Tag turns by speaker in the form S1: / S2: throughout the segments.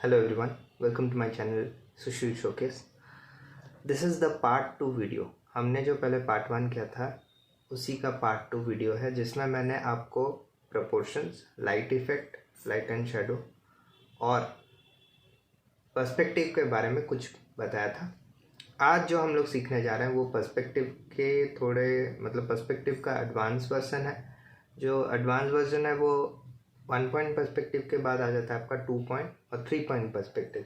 S1: Hello everyone, welcome to my channel Sushil showcase. This is the part 2 video. हमने जो पहले part 1 किया था उसी का पार्ट 2 वीडियो है, जिसमें मैंने आपको proportions, light effect, light and shadow और पर्सपेक्टिव के बारे में कुछ बताया था। आज जो हम लोग सीखने जा रहे हैं वो पर्सपेक्टिव के पर्सपेक्टिव का एडवांस वर्जन है। जो एडवांस वर्जन है वो 1 पॉइंट पर्सपेक्टिव के बाद आ जाता है आपका 2 पॉइंट और 3 पॉइंट पर्सपेक्टिव।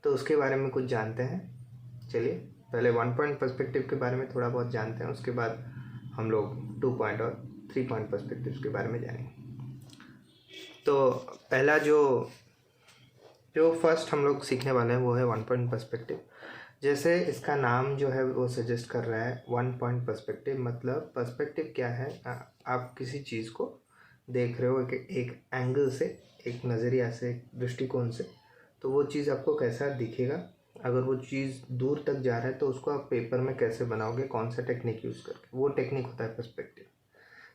S1: तो उसके बारे में कुछ जानते हैं। चलिए पहले 1 पॉइंट पर्सपेक्टिव के बारे में थोड़ा बहुत जानते हैं, उसके बाद हम लोग 2 पॉइंट और 3 पॉइंट पर्सपेक्टिव के बारे में जानेंगे। तो पहला जो फर्स्ट हम लोग सीखने वाले हैं वो है 1 पॉइंट पर्सपेक्टिव। जैसे इसका नाम जो है वो सजेस्ट कर रहा है 1 पॉइंट पर्सपेक्टिव। मतलब पर्सपेक्टिव क्या है, आप किसी चीज़ को देख रहे हो एक एंगल से, एक नज़रिया से, एक दृष्टिकोण से, तो वो चीज़ आपको कैसा दिखेगा। अगर वो चीज़ दूर तक जा रहा है तो उसको आप पेपर में कैसे बनाओगे, कौन सा टेक्निक यूज़ करके, वो टेक्निक होता है पर्सपेक्टिव।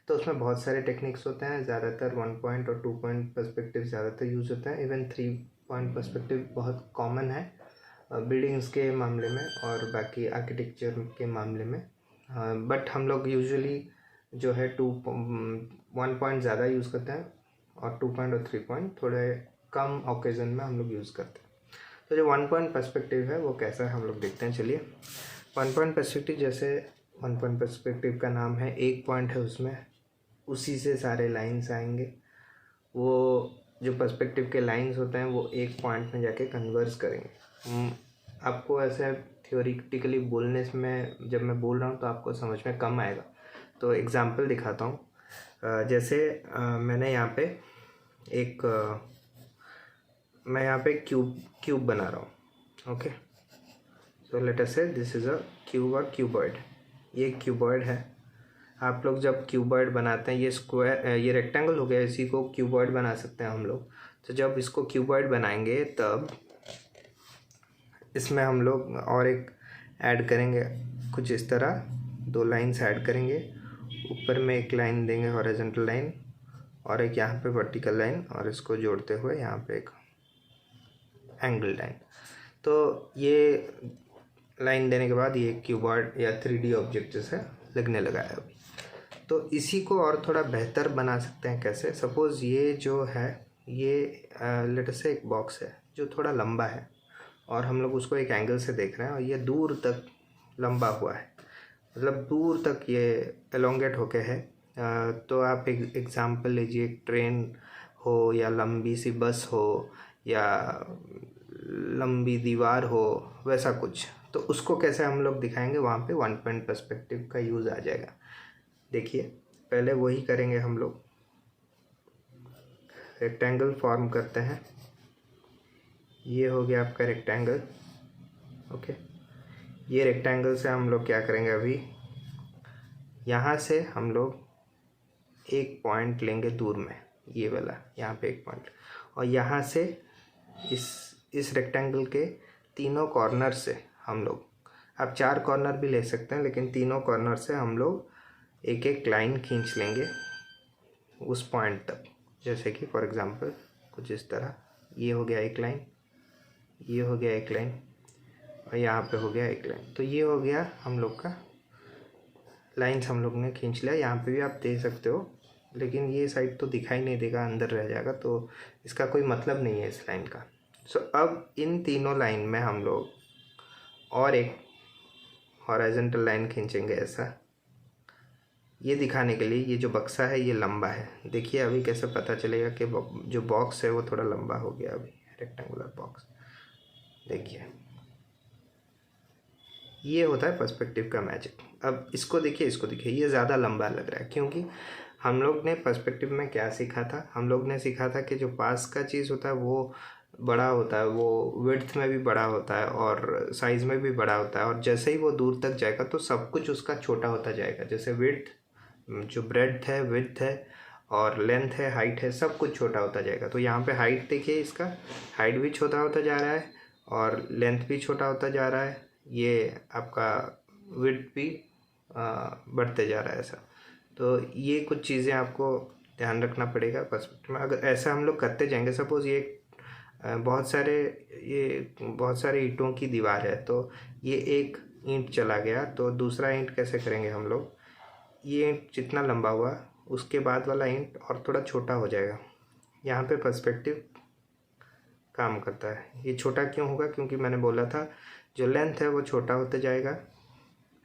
S1: तो उसमें बहुत सारे टेक्निक्स होते हैं। ज़्यादातर 1 पॉइंट और 2 पॉइंट पर्सपेक्टिव ज़्यादातर यूज़ होता है। इवन 3 पॉइंट पर्सपेक्टिव बहुत कॉमन है बिल्डिंग्स के मामले में और बाकी आर्किटेक्चर के मामले में। बट हम लोग यूजुअली जो है 1 पॉइंट ज़्यादा यूज़ करते हैं और 2 पॉइंट और 3 पॉइंट थोड़े कम ओकेज़न में हम लोग यूज़ करते हैं। तो जो 1 पॉइंट पर्सपेक्टिव है वो कैसा है हम लोग देखते हैं। चलिए 1 पॉइंट पर्सपेक्टिव, जैसे 1 पॉइंट पर्सपेक्टिव का नाम है, एक पॉइंट है उसमें, उसी से सारे लाइन्स आएंगे। वो जो पर्सपेक्टिव के लाइन्स होते हैं वो एक पॉइंट में जाके कन्वर्ज करेंगे। आपको ऐसे थियोरिटिकली बोलने में, जब मैं बोल रहा हूँ तो आपको समझ में कम आएगा। तो एग्जांपल दिखाता हूँ। जैसे मैंने यहाँ पे मैं यहाँ पे क्यूब बना रहा हूँ। ओके, सो लेट अस से दिस इज़ अ क्यूब और क्यूबॉइड। ये क्यूबॉइड है। आप लोग जब क्यूबॉइड बनाते हैं, ये स्क्वायर, ये रेक्टेंगल हो गया, इसी को क्यूबॉइड बना सकते हैं हम लोग। तो जब इसको क्यूबॉइड बनाएंगे तब इसमें हम लोग और एक ऐड करेंगे, कुछ इस तरह 2 लाइन्स ऐड करेंगे। ऊपर में एक लाइन देंगे हॉरिजॉन्टल लाइन और एक यहाँ पे वर्टिकल लाइन, और इसको जोड़ते हुए यहाँ पे एक एंगल लाइन। तो ये लाइन देने के बाद ये क्यूबॉइड या 3D ऑब्जेक्ट जैसे लगने लगा है अभी। तो इसी को और थोड़ा बेहतर बना सकते हैं। कैसे? सपोज़ ये जो है, ये लेट अस से एक बॉक्स है जो थोड़ा लंबा है और हम लोग उसको एक एंगल से देख रहे हैं और ये दूर तक लंबा हुआ है, मतलब दूर तक ये एलोंगेट होके है। तो आप एक एग्ज़ाम्पल लीजिए, ट्रेन हो या लंबी सी बस हो या लंबी दीवार हो, वैसा कुछ। तो उसको कैसे हम लोग दिखाएंगे, वहाँ पे 1 पॉइंट पर्सपेक्टिव का यूज़ आ जाएगा। देखिए पहले वही करेंगे हम लोग। रेक्टेंगल फॉर्म करते हैं। ये हो गया आपका रेक्टेंगल। ओके, ये रेक्टेंगल से हम लोग क्या करेंगे, अभी यहाँ से हम लोग एक पॉइंट लेंगे दूर में, ये वाला, यहाँ पे एक पॉइंट, और यहाँ से इस रेक्टेंगल के तीनों कॉर्नर से हम लोग, आप 4 कॉर्नर भी ले सकते हैं, लेकिन तीनों कॉर्नर से हम लोग एक एक लाइन खींच लेंगे उस पॉइंट तक। जैसे कि फॉर एग्जांपल कुछ इस तरह, ये हो गया एक लाइन, ये हो गया एक लाइन और यहाँ पे हो गया एक लाइन। तो ये हो गया हम लोग का लाइन्स हम लोग ने खींच लिया। यहाँ पे भी आप दे सकते हो, लेकिन ये साइड तो दिखाई नहीं देगा, अंदर रह जाएगा, तो इसका कोई मतलब नहीं है इस लाइन का। सो अब इन तीनों लाइन में हम लोग और एक हॉरिजॉन्टल लाइन खींचेंगे ऐसा, ये दिखाने के लिए। ये जो बक्सा है ये लंबा है। देखिए अभी कैसे पता चलेगा कि जो बॉक्स है वो थोड़ा लंबा हो गया अभी, रेक्टेंगुलर बॉक्स। देखिए ये होता है पर्सपेक्टिव का मैजिक। अब इसको देखिए, ये ज़्यादा लंबा लग रहा है क्योंकि हम लोग ने पर्सपेक्टिव में क्या सीखा था, हम लोग ने सीखा था कि जो पास का चीज़ होता है वो बड़ा होता है, वो विड्थ में भी बड़ा होता है और साइज़ में भी बड़ा होता है, और जैसे ही वो दूर तक जाएगा तो सब कुछ उसका छोटा होता जाएगा। जैसे विड्थ, जो ब्रेड्थ है, विड्थ है और लेंथ है, हाइट है, सब कुछ छोटा होता जाएगा। तो यहाँ पे हाइट देखिए, इसका हाइट भी छोटा होता जा रहा है और लेंथ भी छोटा होता जा रहा है। ये आपका विड्थ भी बढ़ते जा रहा है ऐसा। तो ये कुछ चीज़ें आपको ध्यान रखना पड़ेगा पर्सपेक्टिव में। अगर ऐसा हम लोग करते जाएंगे, सपोज़ ये बहुत सारे ईंटों की दीवार है, तो ये एक ईंट चला गया तो दूसरा ईंट कैसे करेंगे हम लोग, ये ईंट जितना लंबा हुआ उसके बाद वाला ईंट और थोड़ा छोटा हो जाएगा। यहाँ पे पर्सपेक्टिव काम करता है। ये छोटा क्यों होगा, क्योंकि मैंने बोला था जो लेंथ है वो छोटा होते जाएगा,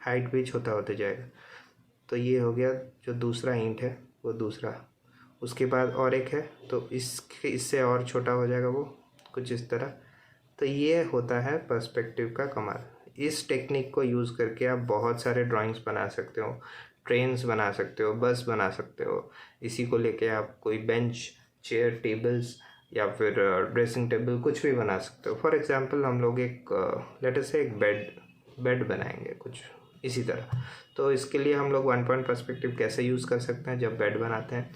S1: हाइट भी छोटा होते जाएगा। तो ये हो गया जो दूसरा ईंट है वो दूसरा, उसके बाद और एक है तो इससे और छोटा हो जाएगा वो, कुछ इस तरह। तो ये होता है पर्सपेक्टिव का कमाल। इस टेक्निक को यूज़ करके आप बहुत सारे ड्राइंग्स बना सकते हो, ट्रेन्स बना सकते हो, बस बना सकते हो। इसी को लेके आप कोई बेंच, चेयर, टेबल्स या फिर ड्रेसिंग टेबल कुछ भी बना सकते हो। फॉर एग्जांपल हम लोग एक लेट अस से एक बेड बनाएंगे कुछ इसी तरह। तो इसके लिए हम लोग 1 पॉइंट पर्सपेक्टिव कैसे यूज़ कर सकते हैं जब बेड बनाते हैं,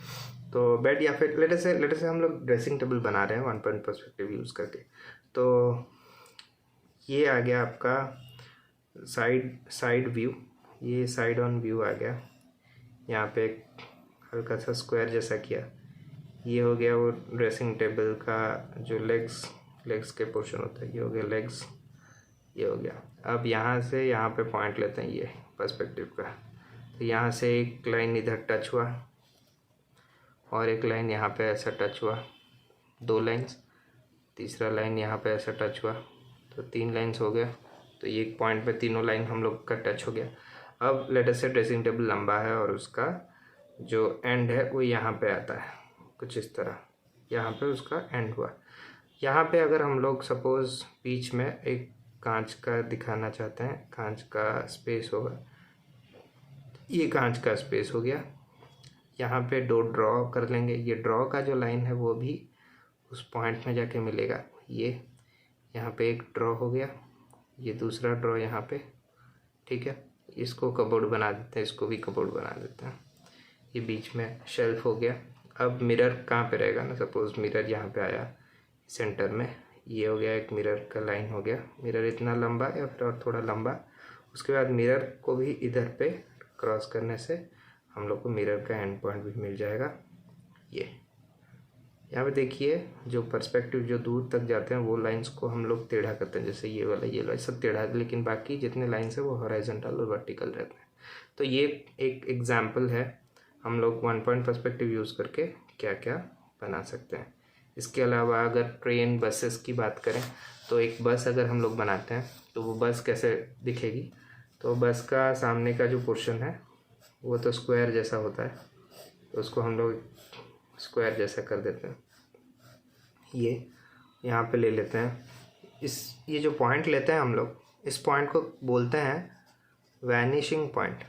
S1: तो बेड या फिर लेट अस से हम लोग ड्रेसिंग टेबल बना रहे हैं 1 पॉइंट पर्सपेक्टिव यूज़ करके। तो ये आ गया आपका साइड व्यू, ये साइड ऑन व्यू आ गया। यहाँ पे एक हल्का सा स्क्वायर जैसा किया, ये हो गया वो ड्रेसिंग टेबल का जो लेग्स के पोर्शन होता है, ये हो गया लेग्स, ये हो गया। अब यहाँ से यहाँ पे पॉइंट लेते हैं ये पर्सपेक्टिव का, तो यहाँ से एक लाइन इधर टच हुआ और एक लाइन यहाँ पे ऐसा टच हुआ, 2 लाइन्स, तीसरा लाइन यहाँ पे ऐसा टच हुआ, तो 3 लाइन्स हो गया। तो ये एक पॉइंट पे तीनों लाइन हम लोग का टच हो गया। अब लेट अस से ड्रेसिंग टेबल लंबा है और उसका जो एंड है वो यहाँ पे आता है कुछ इस तरह, यहाँ पे उसका एंड हुआ। यहाँ पे अगर हम लोग सपोज़ बीच में एक कांच का दिखाना चाहते हैं, कांच का स्पेस होगा, ये कांच का स्पेस हो गया। यहाँ पे 2 ड्रॉ कर लेंगे, ये ड्रॉ का जो लाइन है वो भी उस पॉइंट में जाके मिलेगा। ये यहाँ पे एक ड्रॉ हो गया, ये दूसरा ड्रॉ यहाँ पे, ठीक है। इसको कबोर्ड बना देते हैं, इसको भी कबोर्ड बना देते हैं। ये बीच में शेल्फ हो गया। अब मिरर कहाँ पे रहेगा ना, सपोज़ मिरर यहाँ पे आया सेंटर में, ये हो गया एक मिरर का लाइन हो गया। मिरर इतना लंबा या फिर और थोड़ा लंबा, उसके बाद मिरर को भी इधर पे क्रॉस करने से हम लोग को मिरर का एंड पॉइंट भी मिल जाएगा। ये यहाँ पे देखिए जो पर्सपेक्टिव जो दूर तक जाते हैं वो लाइंस को हम लोग टेढ़ा करते हैं, जैसे ये वाला सब टेढ़ा है, लेकिन बाकी जितने लाइंस है वो हॉरिजॉन्टल और वर्टिकल रहते हैं। तो ये एक एग्जाम्पल है, हम लोग 1 पॉइंट पर्सपेक्टिव यूज़ करके क्या क्या बना सकते हैं। इसके अलावा अगर ट्रेन बसेस की बात करें तो एक बस अगर हम लोग बनाते हैं तो वो बस कैसे दिखेगी, तो बस का सामने का जो पोर्शन है वो तो स्क्वायर जैसा होता है, तो उसको हम लोग स्क्वायर जैसा कर देते हैं। ये यहाँ पे ले लेते हैं, ये जो पॉइंट लेते हैं हम लोग, इस पॉइंट को बोलते हैं वैनिशिंग पॉइंट।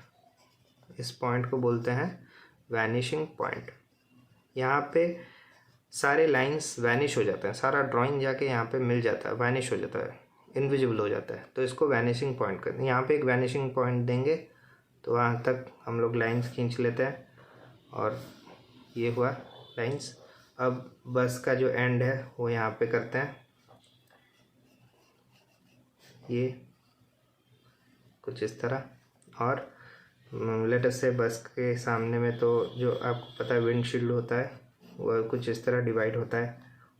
S1: इस पॉइंट को बोलते हैं वैनिशिंग पॉइंट। यहाँ पे सारे लाइंस वैनिश हो जाते हैं, सारा ड्राइंग जाके यहाँ पे मिल जाता है, वैनिश हो जाता है, इनविजिबल हो जाता है। तो इसको वैनिशिंग पॉइंट करते हैं। यहाँ पे एक वैनिशिंग पॉइंट देंगे तो वहाँ तक हम लोग लाइंस खींच लेते हैं और ये हुआ लाइंस। अब बस का जो एंड है वो यहाँ पे करते हैं, ये कुछ इस तरह। और लेट अस से बस के सामने में तो जो आपको पता है विंडशील्ड होता है, वो कुछ इस तरह डिवाइड होता है।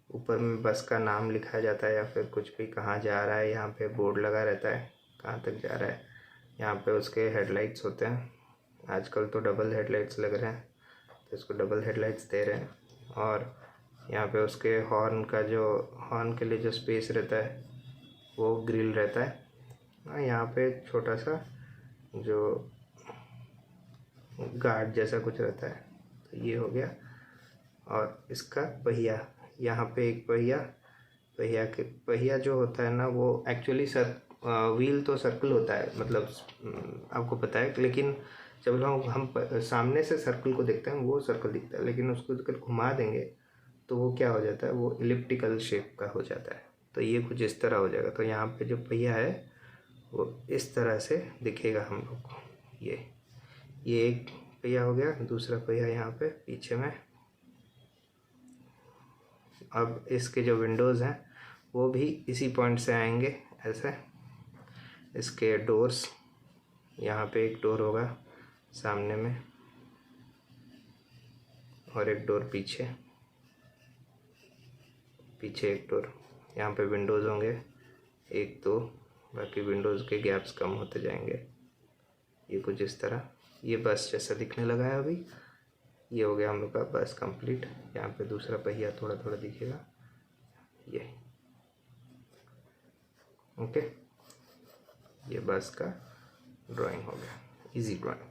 S1: ऊपर में बस का नाम लिखा जाता है या फिर कुछ भी कहाँ जा रहा है, यहाँ पे बोर्ड लगा रहता है कहाँ तक जा रहा है। यहाँ पे उसके हेडलाइट्स होते हैं, आजकल तो डबल हेडलाइट्स लग रहे हैं तो इसको डबल हेडलाइट्स दे रहे हैं। और यहाँ पे उसके हॉर्न के लिए जो स्पेस रहता है वो ग्रिल रहता है। यहाँ पे एक छोटा सा जो गार्ड जैसा कुछ रहता है, तो ये हो गया। और इसका पहिया, यहाँ पे एक पहिया जो होता है ना वो एक्चुअली व्हील तो सर्कल होता है, मतलब आपको पता है, लेकिन जब हम सामने से सर्कल को देखते हैं वो सर्कल दिखता है, लेकिन उसको अगर घुमा देंगे तो वो क्या हो जाता है, वो इलिप्टिकल शेप का हो जाता है। तो ये कुछ इस तरह हो जाएगा। तो यहाँ पे जो पहिया है वो इस तरह से दिखेगा हम लोग को। ये एक पहिया हो गया, दूसरा पहिया यहाँ पे पीछे में। अब इसके जो विंडोज़ हैं वो भी इसी पॉइंट से आएंगे ऐसे। इसके डोर्स, यहाँ पे एक डोर होगा सामने में और एक डोर पीछे। पीछे एक डोर, यहाँ पे विंडोज़ होंगे 1 2, बाकी विंडोज़ के गैप्स कम होते जाएंगे। ये कुछ इस तरह, ये बस जैसा दिखने लगा है अभी। ये हो गया हम लोग का बस कंप्लीट। यहाँ पे दूसरा पहिया थोड़ा थोड़ा दिखेगा, ये ओके। ये बस का ड्राइंग हो गया, इजी ड्राइंग।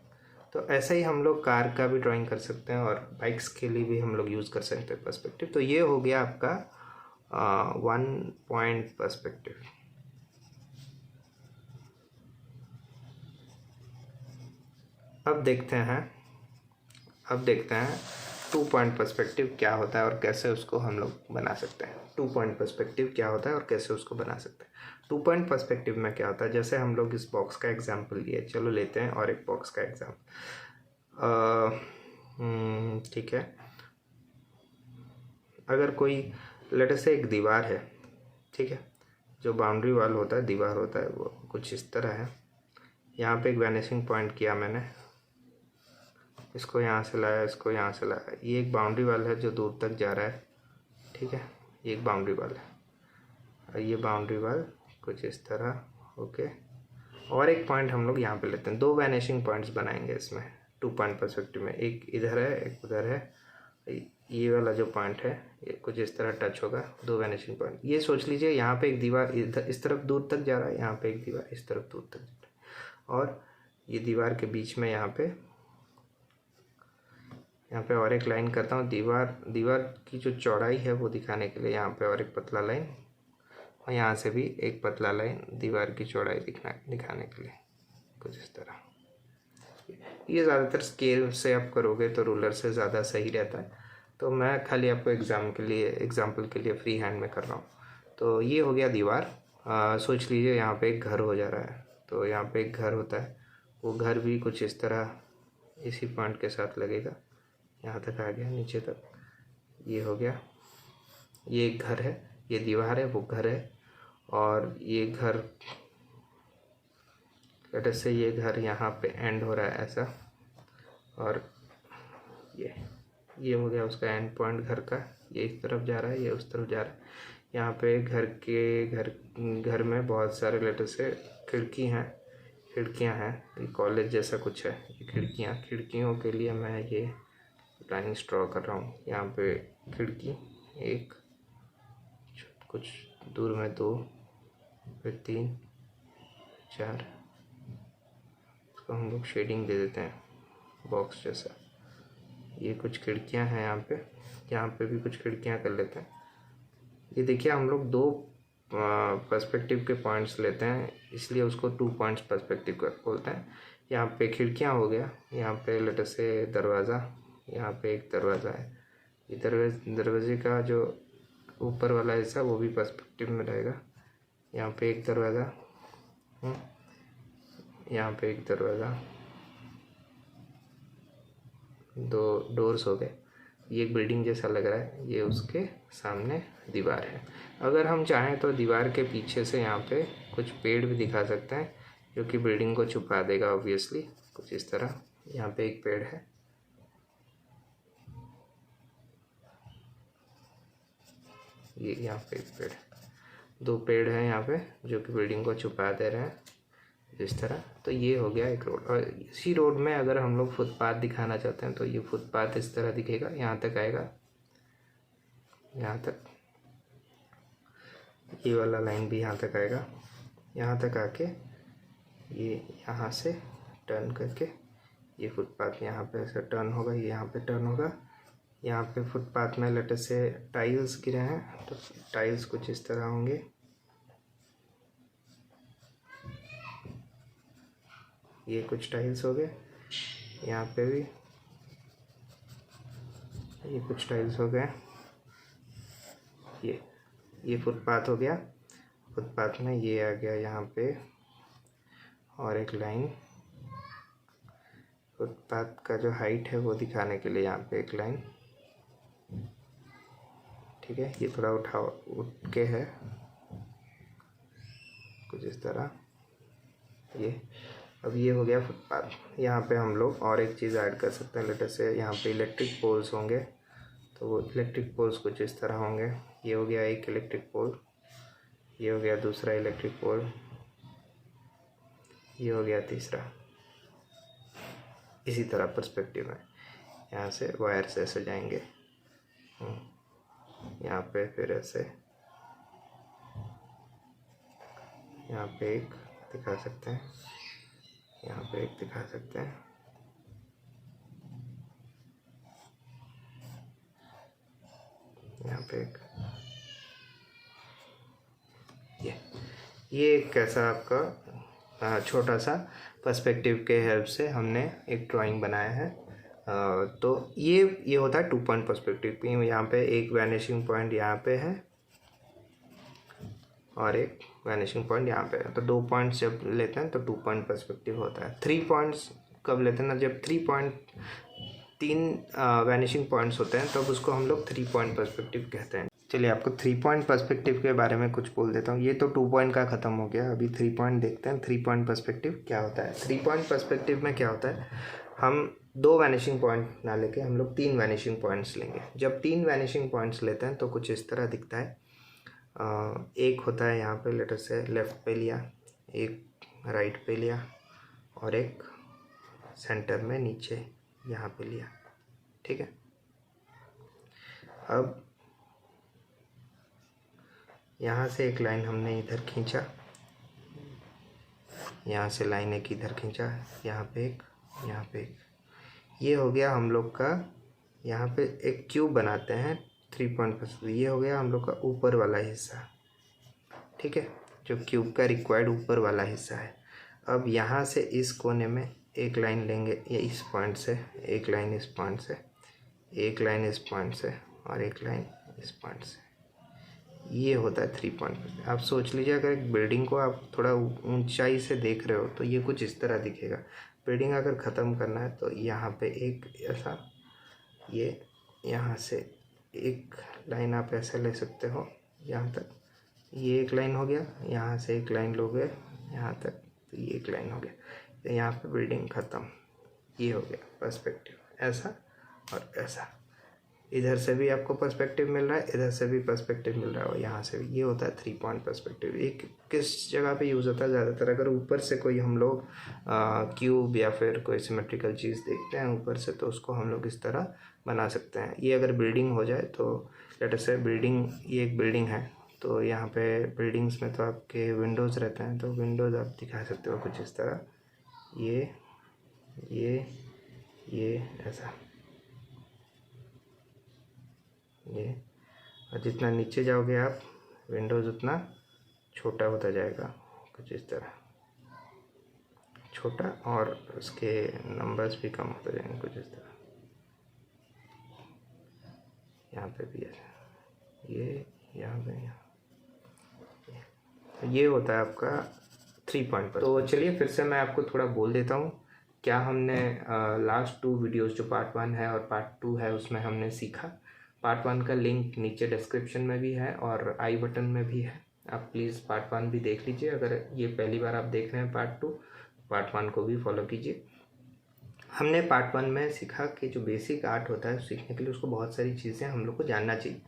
S1: तो ऐसा ही हम लोग कार का भी ड्राइंग कर सकते हैं और बाइक्स के लिए भी हम लोग यूज़ कर सकते हैं पर्सपेक्टिव। तो ये हो गया आपका 1 पॉइंट पर्सपेक्टिव। अब देखते हैं 2 पॉइंट पर्सपेक्टिव क्या होता है और कैसे उसको हम लोग बना सकते हैं। 2 पॉइंट पर्सपेक्टिव क्या होता है और कैसे उसको बना सकते हैं। 2 पॉइंट पर्सपेक्टिव में क्या होता है, जैसे हम लोग इस बॉक्स का एग्जांपल लिए, चलो लेते हैं और एक बॉक्स का एग्जांपल। ठीक है, अगर कोई लेट से एक दीवार है, ठीक है, जो बाउंड्री वाल होता है, दीवार होता है, वो कुछ इस तरह है। यहाँ पे एक वैनिशिंग पॉइंट किया मैंने, इसको यहाँ से लाया, इसको यहाँ से लाया। ये एक बाउंड्री वाल है जो दूर तक जा रहा है, ठीक है, ये एक बाउंड्री वाल है और ये बाउंड्री वाल कुछ इस तरह, ओके। और एक पॉइंट हम लोग यहाँ पे लेते हैं, 2 वैनिशिंग पॉइंट्स बनाएंगे इसमें 2 पॉइंट पर्सपेक्टिव में। एक इधर है, एक उधर है। ये वाला जो पॉइंट है ये कुछ इस तरह टच होगा, 2 वैनिशिंग पॉइंट। ये सोच लीजिए यहाँ पे एक दीवार इधर इस तरफ दूर तक जा रहा है, यहाँ पे एक दीवार इस तरफ दूर तक जा रहा है, और ये दीवार के बीच में यहाँ पे और एक लाइन करता हूँ। दीवार की जो चौड़ाई है वो दिखाने के लिए यहाँ पे और एक पतला लाइन, और यहाँ से भी एक पतला लाइन दीवार की चौड़ाई दिखाने के लिए, कुछ इस तरह। ये ज़्यादातर स्केल से आप करोगे तो रूलर से ज़्यादा सही रहता है, तो मैं खाली आपको एग्जाम्पल के लिए फ्री हैंड में कर रहा हूँ। तो ये हो गया दीवार। सोच लीजिए यहाँ पे एक घर हो जा रहा है, तो यहाँ पे एक घर होता है, वो घर भी कुछ इस तरह इसी पॉइंट के साथ लगेगा, यहाँ तक आ गया नीचे तक। ये हो गया, ये एक घर है, ये दीवार है, वो घर है, और ये घर लेटर से ये घर यहाँ पे एंड हो रहा है ऐसा, और ये हो गया उसका एंड पॉइंट घर का। ये इस तरफ जा रहा है, ये उस तरफ जा रहा है। यहाँ पे घर में बहुत सारे लेटर से खिड़कियाँ हैं। ये कॉलेज जैसा कुछ है, ये खिड़कियों के लिए मैं ये लाइन ड्रॉ कर रहा हूँ। यहाँ पे खिड़की एक, कुछ दूर में 2, फिर 3 4, इसको हम लोग शेडिंग दे देते हैं बॉक्स जैसा। ये कुछ खिड़कियाँ हैं यहाँ पे भी कुछ खिड़कियाँ कर लेते हैं। ये देखिए हम लोग 2 पर्सपेक्टिव के पॉइंट्स लेते हैं, इसलिए उसको 2 पॉइंट्स पर्सपेक्टिव बोलते हैं। यहाँ पे खिड़कियाँ हो गया, यहाँ पे लेटर से दरवाज़ा, यहाँ पे एक दरवाज़ा है। ये दरवाजे का जो ऊपर वाला हिस्सा वो भी पर्सपेक्टिव में रहेगा। यहाँ पे एक दरवाज़ा, यहाँ पे एक दरवाज़ा, 2 डोर्स हो गए। ये एक बिल्डिंग जैसा लग रहा है, ये उसके सामने दीवार है। अगर हम चाहें तो दीवार के पीछे से यहाँ पे कुछ पेड़ भी दिखा सकते हैं, जो कि बिल्डिंग को छुपा देगा ऑब्वियसली, कुछ इस तरह। यहाँ पे एक पेड़ है, ये यहाँ पे एक पेड़, 2 पेड़ हैं यहाँ पे जो कि बिल्डिंग को छुपा दे रहे हैं इस तरह। तो ये हो गया एक रोड, और इसी रोड में अगर हम लोग फुटपाथ दिखाना चाहते हैं तो ये फुटपाथ इस तरह दिखेगा, यहाँ तक आएगा, यहाँ तक। ये वाला लाइन भी यहाँ तक आएगा, यहाँ तक आके ये यहाँ से टर्न करके ये फुटपाथ यहाँ पे ऐसे टर्न होगा, ये यहाँ पे टर्न होगा। यहाँ पे फुटपाथ में लेटर से टाइल्स गिरे हैं, तो टाइल्स कुछ इस तरह होंगे। ये कुछ टाइल्स हो गए, यहाँ पे भी ये कुछ टाइल्स हो गए। ये फुटपाथ हो गया। फुटपाथ में ये आ गया यहाँ पे, और एक लाइन फुटपाथ का जो हाइट है वो दिखाने के लिए यहाँ पे एक लाइन, ठीक है। ये थोड़ा उठ के है कुछ इस तरह। ये अब ये हो गया फुटपाथ। यहाँ पे हम लोग और एक चीज़ ऐड कर सकते हैं, लेटर से यहाँ पे इलेक्ट्रिक पोल्स होंगे, तो वो इलेक्ट्रिक पोल्स कुछ इस तरह होंगे। ये हो गया एक इलेक्ट्रिक पोल, ये हो गया दूसरा इलेक्ट्रिक पोल, ये हो गया तीसरा। इसी तरह पर्सपेक्टिव में यहाँ से वायर्स ऐसे जाएंगे, यहाँ पे फिर ऐसे, यहाँ पे एक दिखा सकते हैं, यहाँ पे एक दिखा सकते हैं, यहाँ पे एक। ये एक कैसा आपका छोटा सा पर्सपेक्टिव के हेल्प से हमने एक ड्राइंग बनाया है। तो ये होता है 2 पॉइंट पर्सपेक्टिव। यहाँ पे एक वैनिशिंग पॉइंट यहाँ पे है और एक वैनिशिंग पॉइंट यहाँ पे है। तो 2 पॉइंट्स जब लेते हैं तो 2 पॉइंट पर्सपेक्टिव होता है। 3 पॉइंट्स कब लेते हैं ना, जब 3 वैनिशिंग पॉइंट्स होते हैं तब उसको हम लोग 3 पॉइंट पर्सपेक्टिव कहते हैं। चलिए आपको 3 पॉइंट पर्सपेक्टिव के बारे में कुछ बोल देता हूँ। ये तो 2 पॉइंट का ख़त्म हो गया, अभी 3 पॉइंट देखते हैं। 3 पॉइंट पर्सपेक्टिव क्या होता है। 3 पॉइंट पर्सपेक्टिव में क्या होता है, हम 2 वैनिशिंग पॉइंट ना लेके हम लोग 3 वैनिशिंग पॉइंट्स लेंगे। जब 3 वैनिशिंग पॉइंट्स लेते हैं तो कुछ इस तरह दिखता है। एक होता है यहाँ पे लेटर से लेफ़्ट पे लिया, एक राइट पे लिया और एक सेंटर में नीचे यहाँ पे लिया, ठीक है। अब यहाँ से एक लाइन हमने इधर खींचा, यहाँ से लाइन एक इधर खींचा, यहाँ पे एक, यहाँ पे एक। ये हो गया हम लोग का, यहाँ पे एक क्यूब बनाते हैं 3 पॉइंट पर। ये हो गया हम लोग का ऊपर वाला हिस्सा, ठीक है, जो क्यूब का रिक्वायर्ड ऊपर वाला हिस्सा है। अब यहाँ से इस कोने में एक लाइन लेंगे, ये इस पॉइंट से एक लाइन, इस पॉइंट से एक लाइन, इस पॉइंट से और एक लाइन इस पॉइंट से। ये होता है 3 पॉइंट। आप सोच लीजिए अगर एक बिल्डिंग को आप थोड़ा ऊंचाई से देख रहे हो तो ये कुछ इस तरह दिखेगा। बिल्डिंग अगर ख़त्म करना है तो यहाँ पे एक ऐसा, ये यहाँ से एक लाइन आप ऐसे ले सकते हो यहाँ तक, ये एक लाइन हो गया। यहाँ से एक लाइन लोगे यहाँ तक, तो ये एक लाइन हो गया। तो यहाँ पे बिल्डिंग ख़त्म। ये हो गया पर्सपेक्टिव, ऐसा और ऐसा। इधर से भी आपको पर्सपेक्टिव मिल रहा है, इधर से भी पर्सपेक्टिव मिल रहा है और यहाँ से भी। ये होता है 3 पॉइंट पर्सपेक्टिव। ये किस जगह पे यूज़ होता है ज़्यादातर, अगर ऊपर से कोई हम लोग क्यूब या फिर कोई सिमेट्रिकल चीज़ देखते हैं ऊपर से, तो उसको हम लोग इस तरह बना सकते हैं। ये अगर बिल्डिंग हो जाए तो लेट अस से बिल्डिंग, ये एक बिल्डिंग है, तो यहाँ पे बिल्डिंग्स में तो आपके विंडोज़ रहते हैं, तो विंडोज़ आप दिखा सकते हो कुछ इस तरह, ये ऐसा, ये। और जितना नीचे जाओगे आप विंडोज़ उतना छोटा होता जाएगा, कुछ इस तरह छोटा, और उसके नंबर्स भी कम होते जाएंगे कुछ इस तरह। यहाँ पे भी ऐसा, ये यहाँ पे, यहाँ। तो ये होता है आपका 3 पॉइंट पर। तो चलिए फिर से मैं आपको थोड़ा बोल देता हूँ क्या हमने लास्ट 2 वीडियोज़ जो पार्ट 1 है और पार्ट 2 है उसमें हमने सीखा। पार्ट 1 का लिंक नीचे डिस्क्रिप्शन में भी है और आई बटन में भी है, आप प्लीज़ पार्ट 1 भी देख लीजिए। अगर ये पहली बार आप देख रहे हैं पार्ट 2, पार्ट 1 को भी फॉलो कीजिए। हमने पार्ट 1 में सीखा कि जो बेसिक आर्ट होता है सीखने के लिए उसको बहुत सारी चीज़ें हम लोग को जानना चाहिए।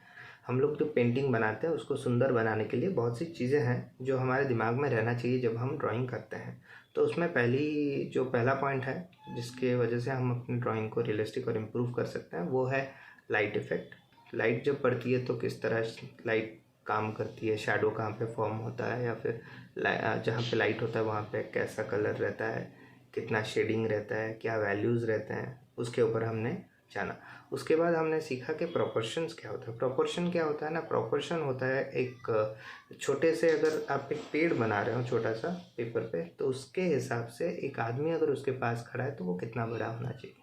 S1: हम लोग जो पेंटिंग बनाते हैं उसको सुंदर बनाने के लिए बहुत सी चीज़ें हैं जो हमारे दिमाग में रहना चाहिए जब हम ड्राइंग करते हैं। तो उसमें पहला पॉइंट है जिसके वजह से हम अपनी ड्राइंग को रियलिस्टिक और इम्प्रूव कर सकते हैं, वो है लाइट इफ़ेक्ट। लाइट जब पड़ती है तो किस तरह लाइट काम करती है, शैडो कहाँ पे फॉर्म होता है, या फिर जहाँ पे लाइट होता है वहाँ पे कैसा कलर रहता है, कितना शेडिंग रहता है, क्या वैल्यूज़ रहते हैं, उसके ऊपर हमने जाना। उसके बाद हमने सीखा कि प्रोपोर्शंस क्या होता है। प्रोपोर्शन क्या होता है ना, प्रोपोर्शन होता है एक छोटे से, अगर आप एक पेड़ बना रहे हो छोटा सा पेपर पे, तो उसके हिसाब से एक आदमी अगर उसके पास खड़ा है तो वो कितना बड़ा होना चाहिए।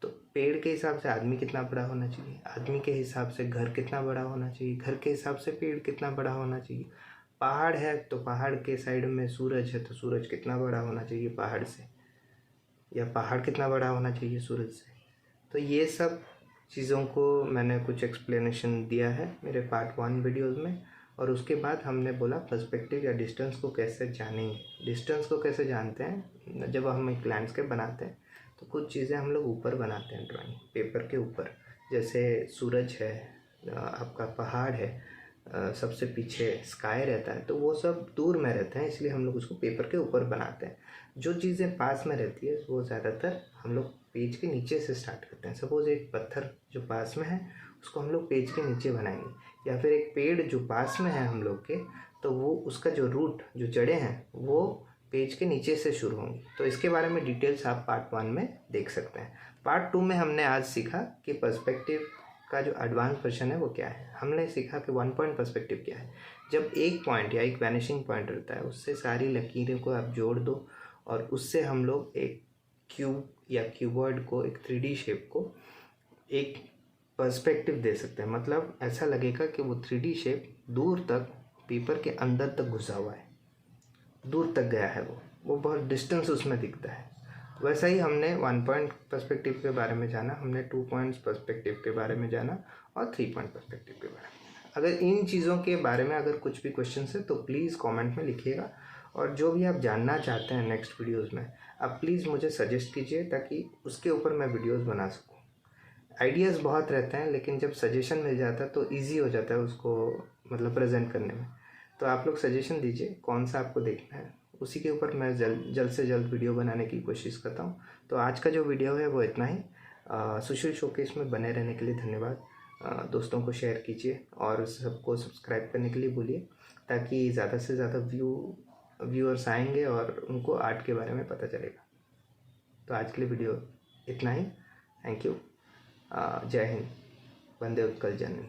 S1: तो पेड़ के हिसाब से आदमी कितना बड़ा होना चाहिए, आदमी के हिसाब से घर कितना बड़ा होना चाहिए, घर के हिसाब से पेड़ कितना बड़ा होना चाहिए। पहाड़ है तो पहाड़ के साइड में सूरज है तो सूरज कितना बड़ा होना चाहिए पहाड़ से, या पहाड़ कितना बड़ा होना चाहिए सूरज से। तो ये सब चीज़ों को मैंने कुछ एक्सप्लेनेशन दिया है मेरे पार्ट 1 वीडियोज़ में। और उसके बाद हमने बोला पर्सपेक्टिव या डिस्टेंस को कैसे जानेंगे। डिस्टेंस को कैसे जानते हैं, जब हम एक लैंडस्केप बनाते हैं तो कुछ चीज़ें हम लोग ऊपर बनाते हैं ड्राइंग पेपर के ऊपर, जैसे सूरज है, आपका पहाड़ है, सबसे पीछे स्काई रहता है, तो वो सब दूर में रहते हैं, इसलिए हम लोग उसको पेपर के ऊपर बनाते हैं। जो चीज़ें पास में रहती है वो ज़्यादातर हम लोग पेज के नीचे से स्टार्ट करते हैं। सपोज़ एक पत्थर जो पास में है उसको हम लोग पेज के नीचे बनाएंगे, या फिर एक पेड़ जो पास में है हम लोग के, तो वो उसका जो रूट, जो जड़ें हैं, वो पेज के नीचे से शुरू होंगी। तो इसके बारे में डिटेल्स आप पार्ट 1 में देख सकते हैं। पार्ट 2 में हमने आज सीखा कि पर्सपेक्टिव का जो एडवांस वर्जन है वो क्या है। हमने सीखा कि 1 पॉइंट पर्सपेक्टिव क्या है। जब एक पॉइंट या एक वैनिशिंग पॉइंट रहता है, उससे सारी लकीरों को आप जोड़ दो और उससे हम लोग एक क्यूब या क्यूबॉइड को, एक 3D शेप को एक पर्सपेक्टिव दे सकते हैं। मतलब ऐसा लगेगा कि वो 3D शेप दूर तक पेपर के अंदर तक घुसा हुआ है, दूर तक गया है, वो बहुत डिस्टेंस उसमें दिखता है। वैसा ही हमने 1 पॉइंट पर्सपेक्टिव के बारे में जाना, हमने 2 पॉइंट्स पर्सपेक्टिव के बारे में जाना और 3 पॉइंट पर्सपेक्टिव के बारे में जाना। अगर इन चीज़ों के बारे में अगर कुछ भी क्वेश्चन है तो प्लीज़ कमेंट में लिखिएगा, और जो भी आप जानना चाहते हैं नेक्स्ट वीडियोज़ में, आप प्लीज़ मुझे सजेस्ट कीजिए ताकि उसके ऊपर मैं वीडियोज़ बना सकूँ। आइडियाज़ बहुत रहते हैं, लेकिन जब सजेशन मिल जाता है तो ईजी हो जाता है उसको मतलब प्रेजेंट करने में। तो आप लोग सजेशन दीजिए कौन सा आपको देखना है, उसी के ऊपर मैं जल्द से जल्द वीडियो बनाने की कोशिश करता हूँ। तो आज का जो वीडियो है वो इतना ही। सुशील शोकेस में बने रहने के लिए धन्यवाद। दोस्तों को शेयर कीजिए और सबको सब्सक्राइब करने के लिए बोलिए, ताकि ज़्यादा से ज़्यादा व्यूअर्स आएंगे और उनको आर्ट के बारे में पता चलेगा। तो आज के लिए वीडियो इतना ही। Thank you. जय हिंद। वंदे उत्कल जननी।